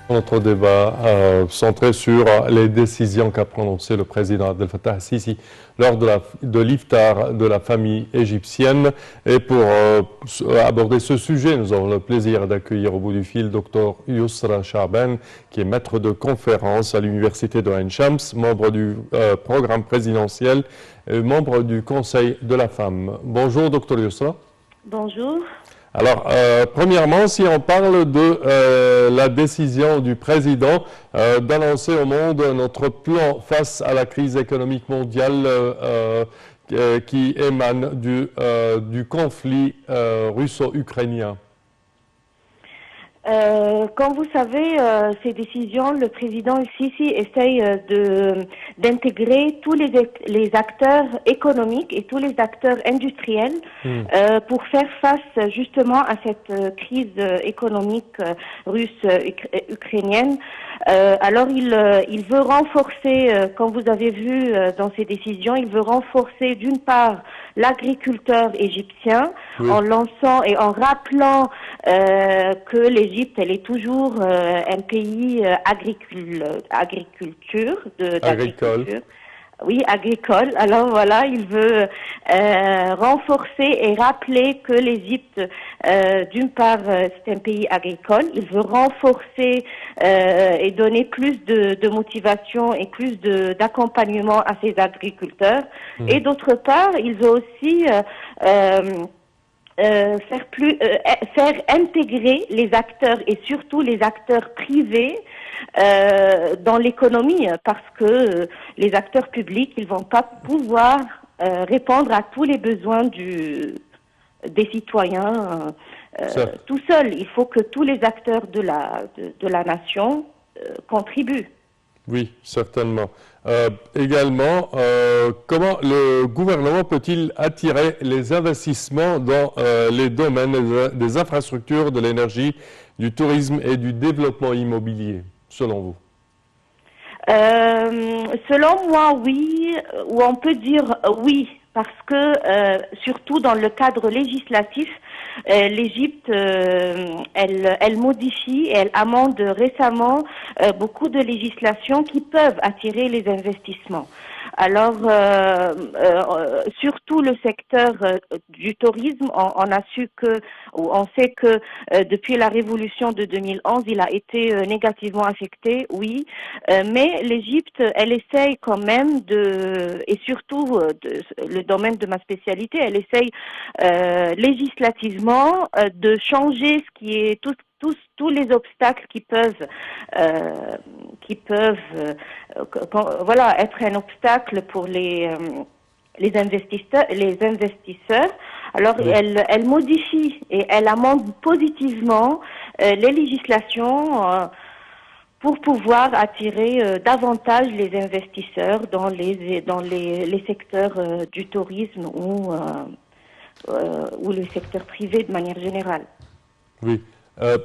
Notre débat centré sur les décisions qu'a prononcées le président Abdel Fattah al-Sisi lors de l'iftar de la famille égyptienne. Et pour aborder ce sujet, nous avons le plaisir d'accueillir au bout du fil Dr Yousra Chaaban, qui est maître de conférence à l'université de Ain Shams, membre du programme présidentiel et membre du Conseil de la femme. Bonjour Dr Yousra. Bonjour. Alors, premièrement, si on parle de la décision du président d'annoncer au monde notre plan face à la crise économique mondiale qui émane du conflit russo-ukrainien. Comme vous savez, ces décisions, le président Sisi essaye d'intégrer tous les acteurs économiques et tous les acteurs industriels pour faire face justement à cette crise économique russe-ukrainienne. Alors il veut renforcer, comme vous avez vu dans ces décisions, il veut renforcer d'une part l'agriculteur égyptien en lançant et en rappelant que l'Égypte elle est toujours un pays d'agriculture. Oui, agricole. Alors voilà, il veut renforcer et rappeler que l'Égypte, d'une part, c'est un pays agricole. Il veut renforcer et donner plus de motivation et plus d'accompagnement à ses agriculteurs. Et d'autre part, il veut aussi faire intégrer les acteurs et surtout les acteurs privés dans l'économie, parce que les acteurs publics, ils vont pas pouvoir répondre à tous les besoins des citoyens tout seuls. Il faut que tous les acteurs de la nation contribuent. Oui, certainement. Également, comment le gouvernement peut-il attirer les investissements dans les domaines des infrastructures, de l'énergie, du tourisme et du développement immobilier, selon vous? Selon moi, oui, ou on peut dire oui, parce que surtout dans le cadre législatif, l'Égypte, elle modifie et elle amende récemment beaucoup de législations qui peuvent attirer les investissements. Alors, surtout le secteur du tourisme, on sait que depuis la révolution de 2011, il a été négativement affecté, oui, mais l'Égypte, elle essaye quand même et surtout le domaine de ma spécialité, elle essaye législativement de changer ce qui est tous les obstacles qui peuvent voilà, être un obstacle pour les investisseurs. Alors elle modifie et elle amende positivement les législations pour pouvoir attirer davantage les investisseurs dans les secteurs du tourisme ou le secteur privé de manière générale. Oui.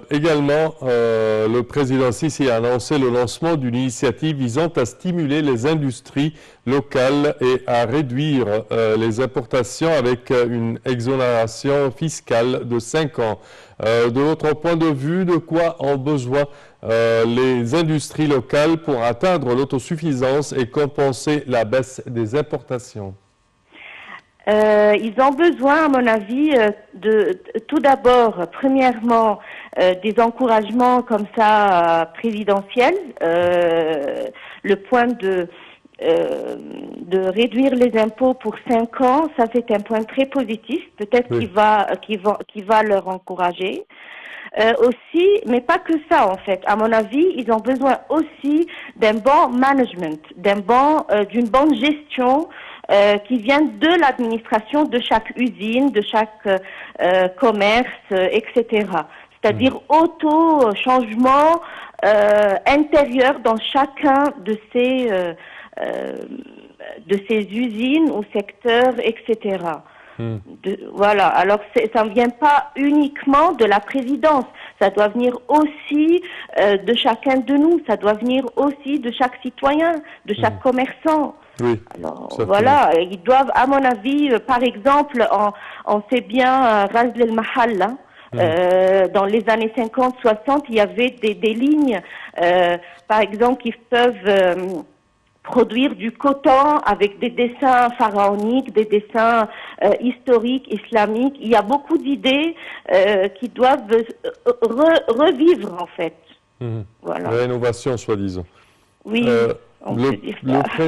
Également, le président Sisi a annoncé le lancement d'une initiative visant à stimuler les industries locales et à réduire les importations avec une exonération fiscale de 5 ans. De votre point de vue, de quoi ont besoin les industries locales pour atteindre l'autosuffisance et compenser la baisse des importations? Ils ont besoin, à mon avis, tout d'abord, premièrement, des encouragements comme ça présidentiels. Le point de réduire les impôts pour 5 ans, ça c'est un point très positif. Peut-être qu'il va leur encourager. Aussi, mais pas que ça en fait. À mon avis, ils ont besoin aussi d'un bon management, d'une bonne gestion qui vient de l'administration de chaque usine, de chaque commerce, etc. C'est-à-dire auto-changement intérieur dans chacun de ces usines ou secteurs, etc. Voilà, alors ça ne vient pas uniquement de la présidence, ça doit venir aussi de chacun de nous, ça doit venir aussi de chaque citoyen, de chaque commerçant. Oui, alors voilà, ils doivent, à mon avis, par exemple, on sait bien Ghazl el-Mahalla, Dans les années 50, 60, il y avait des lignes, par exemple, qui peuvent produire du coton avec des dessins pharaoniques, des dessins historiques, islamiques. Il y a beaucoup d'idées qui doivent revivre, en fait. Voilà. Rénovation, soi-disant. Oui, on peut dire ça.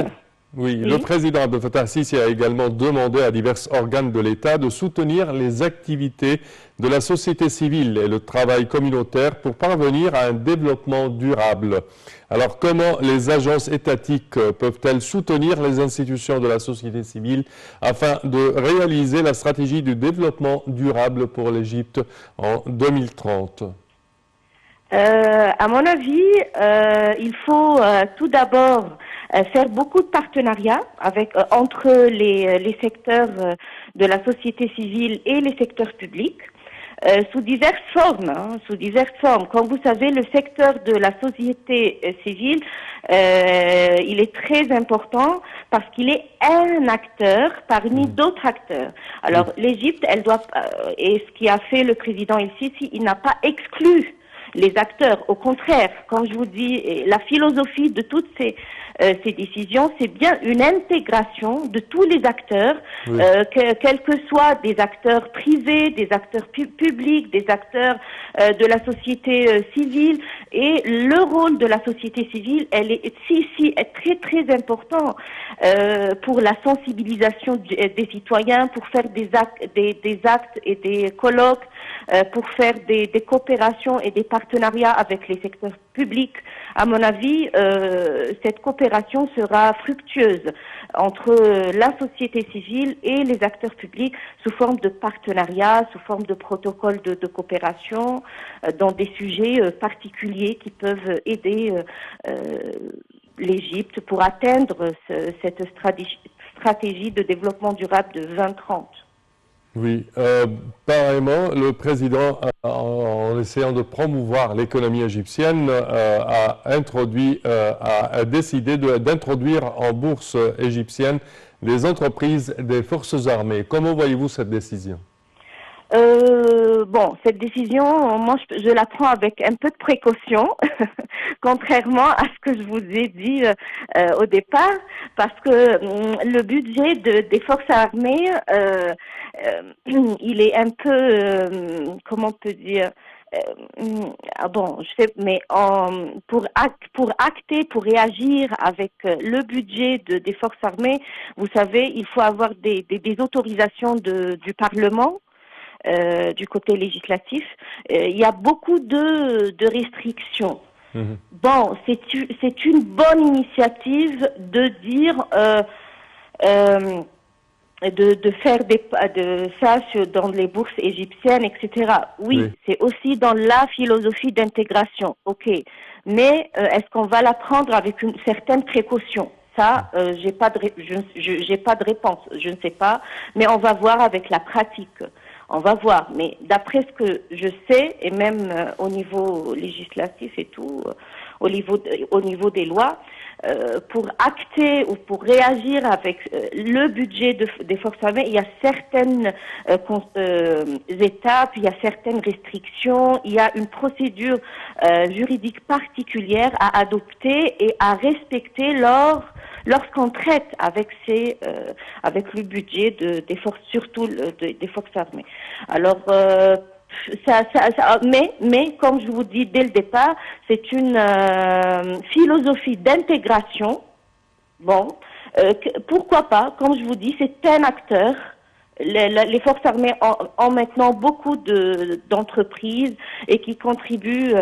Oui, le président Abdel Fattah al-Sisi a également demandé à divers organes de l'État de soutenir les activités de la société civile et le travail communautaire pour parvenir à un développement durable. Alors, comment les agences étatiques peuvent-elles soutenir les institutions de la société civile afin de réaliser la stratégie du développement durable pour l'Égypte en 2030 ? À mon avis, il faut tout d'abord faire beaucoup de partenariats entre les secteurs de la société civile et les secteurs publics. Sous diverses formes. Comme vous savez, le secteur de la société civile, il est très important parce qu'il est un acteur parmi d'autres acteurs. Alors, l'Égypte, elle doit, et ce qui a fait le président El-Sisi, il n'a pas exclu les acteurs. Au contraire, comme je vous dis, la philosophie de toutes ces décisions, c'est bien une intégration de tous les acteurs, quels que soient des acteurs privés, des acteurs publics, des acteurs de la société civile. Et le rôle de la société civile, est très très important pour la sensibilisation des citoyens, pour faire des actes et des colloques, pour faire des coopérations et des partenariats avec les secteurs publics. À mon avis, cette coopération sera fructueuse entre la société civile et les acteurs publics sous forme de partenariat, sous forme de protocole de coopération dans des sujets particuliers qui peuvent aider l'Égypte pour atteindre cette stratégie de développement durable de 2030. Oui, pareillement, le président, en essayant de promouvoir l'économie égyptienne, a décidé d'introduire en bourse égyptienne les entreprises des forces armées. Comment voyez-vous cette décision ? Bon, cette décision, moi, je la prends avec un peu de précaution, contrairement à ce que je vous ai dit au départ, parce que le budget des forces armées, il est un peu, comment on peut dire, pour acter, pour réagir avec le budget des forces armées, vous savez, il faut avoir des autorisations du Parlement. Du côté législatif, il y a beaucoup de restrictions. Bon, c'est une bonne initiative de dire de faire ça dans les bourses égyptiennes, etc. Oui, c'est aussi dans la philosophie d'intégration. Ok, mais est-ce qu'on va la prendre avec une certaine précaution? Ça, j'ai pas de réponse. Je ne sais pas, mais on va voir avec la pratique. On va voir, mais d'après ce que je sais, et même au niveau législatif et tout, au niveau des lois, pour acter ou pour réagir avec le budget des forces armées, il y a certaines étapes, il y a certaines restrictions, il y a une procédure juridique particulière à adopter et à respecter lorsqu'on traite avec le budget des forces, surtout des forces armées. Alors, mais comme je vous dis dès le départ, c'est une philosophie d'intégration. Bon, pourquoi pas? Comme je vous dis, c'est un acteur. Les forces armées ont maintenant beaucoup d'entreprises et qui contribuent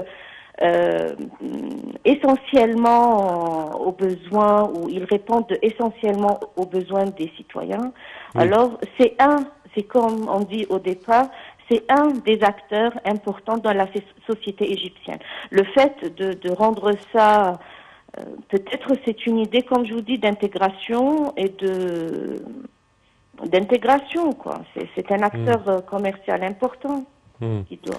essentiellement aux besoins, ou ils répondent essentiellement aux besoins des citoyens. Alors, c'est comme on dit au départ, c'est un des acteurs importants dans la société égyptienne. Le fait de rendre ça, peut-être c'est une idée, comme je vous dis, d'intégration et d'intégration, quoi. C'est un acteur commercial important qui doit,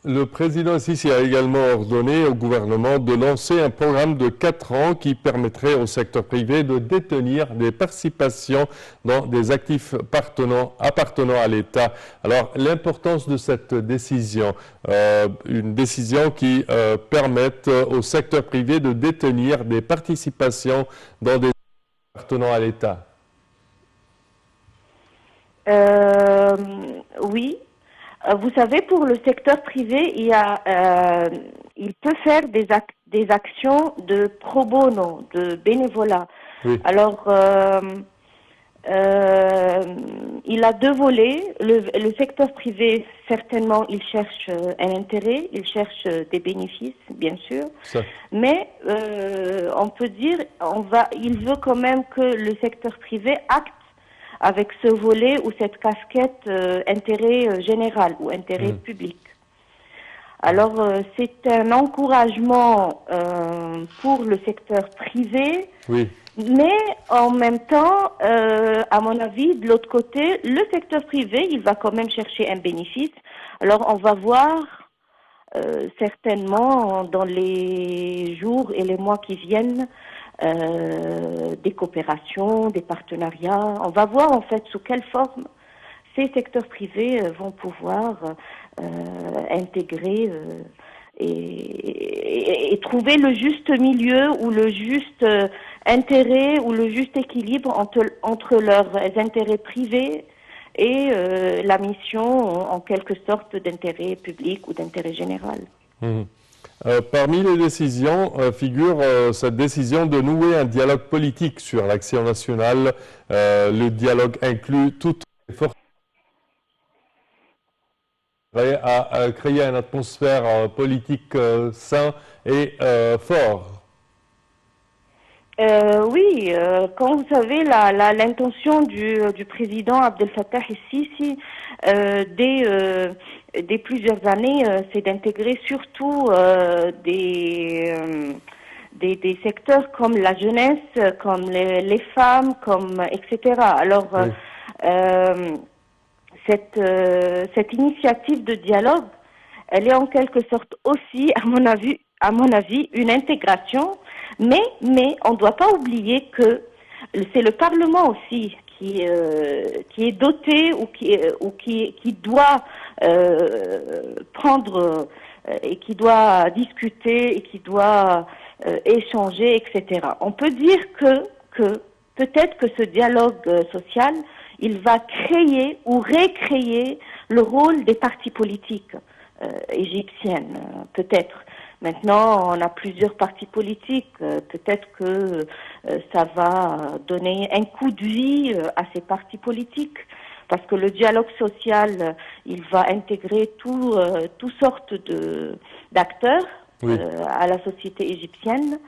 Le président Sisi a également ordonné au gouvernement de lancer un programme de 4 ans qui permettrait au secteur privé de détenir des participations dans des actifs appartenant à l'État. Alors, l'importance de cette décision, une décision qui permette au secteur privé de détenir des participations dans des actifs appartenant à l'État. Oui. Vous savez, pour le secteur privé, il peut faire des actions de pro bono, de bénévolat. Oui. Alors, il a deux volets. Le secteur privé, certainement, il cherche un intérêt, il cherche des bénéfices, bien sûr. Ça. Mais on peut dire, il veut quand même que le secteur privé acte avec ce volet ou cette casquette intérêt général ou intérêt public. Alors, c'est un encouragement pour le secteur privé, Oui. mais en même temps, à mon avis, de l'autre côté, le secteur privé, il va quand même chercher un bénéfice. Alors, on va voir certainement dans les jours et les mois qui viennent, des coopérations, des partenariats. On va voir en fait sous quelle forme ces secteurs privés vont pouvoir intégrer et trouver le juste milieu ou le juste intérêt ou le juste équilibre entre leurs intérêts privés et la mission en quelque sorte d'intérêt public ou d'intérêt général. Parmi les décisions figure cette décision de nouer un dialogue politique sur l'action nationale. Le dialogue inclut toutes les forces à créer une atmosphère politique sain et fort. Oui, quand vous savez l'intention du président Abdel Fattah el-Sisi dès plusieurs années, c'est d'intégrer surtout des secteurs comme la jeunesse, comme les femmes, comme etc. Alors cette initiative de dialogue, elle est en quelque sorte aussi, à mon avis, une intégration. Mais on ne doit pas oublier que c'est le Parlement aussi qui est doté ou qui doit prendre et qui doit discuter et qui doit échanger, etc. On peut dire que peut-être que ce dialogue social, il va créer ou récréer le rôle des partis politiques égyptiennes, peut-être. Maintenant, on a plusieurs partis politiques. Peut-être que ça va donner un coup de vie à ces partis politiques, parce que le dialogue social, il va intégrer toutes sortes d'acteurs à la société égyptienne.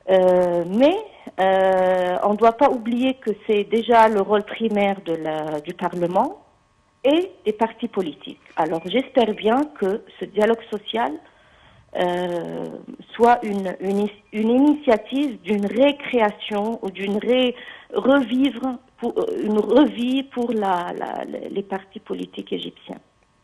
Mais on ne doit pas oublier que c'est déjà le rôle primaire du Parlement et des partis politiques. Alors, j'espère bien que ce dialogue social soit une initiative d'une récréation ou d'une revie pour les partis politiques égyptiens.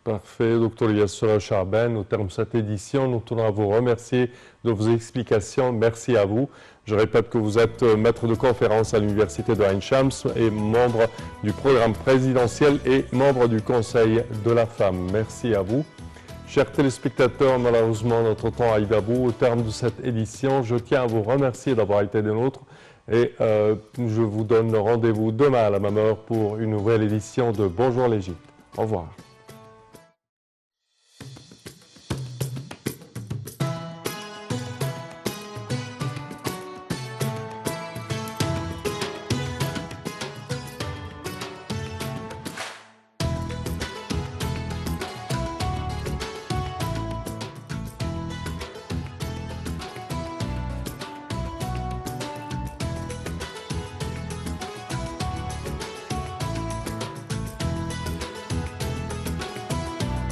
Parfait, Dr Yassera Chaaben. Au terme de cette édition, nous tenons à vous remercier de vos explications. Merci à vous. Je répète que vous êtes maître de conférence à l'Université de Ain Shams et membre du programme présidentiel et membre du Conseil de la femme. Merci à vous. Chers téléspectateurs, malheureusement, notre temps a été à bout. Au terme de cette édition, je tiens à vous remercier d'avoir été des nôtres et je vous donne rendez-vous demain à la même heure pour une nouvelle édition de Bonjour l'Égypte. Au revoir.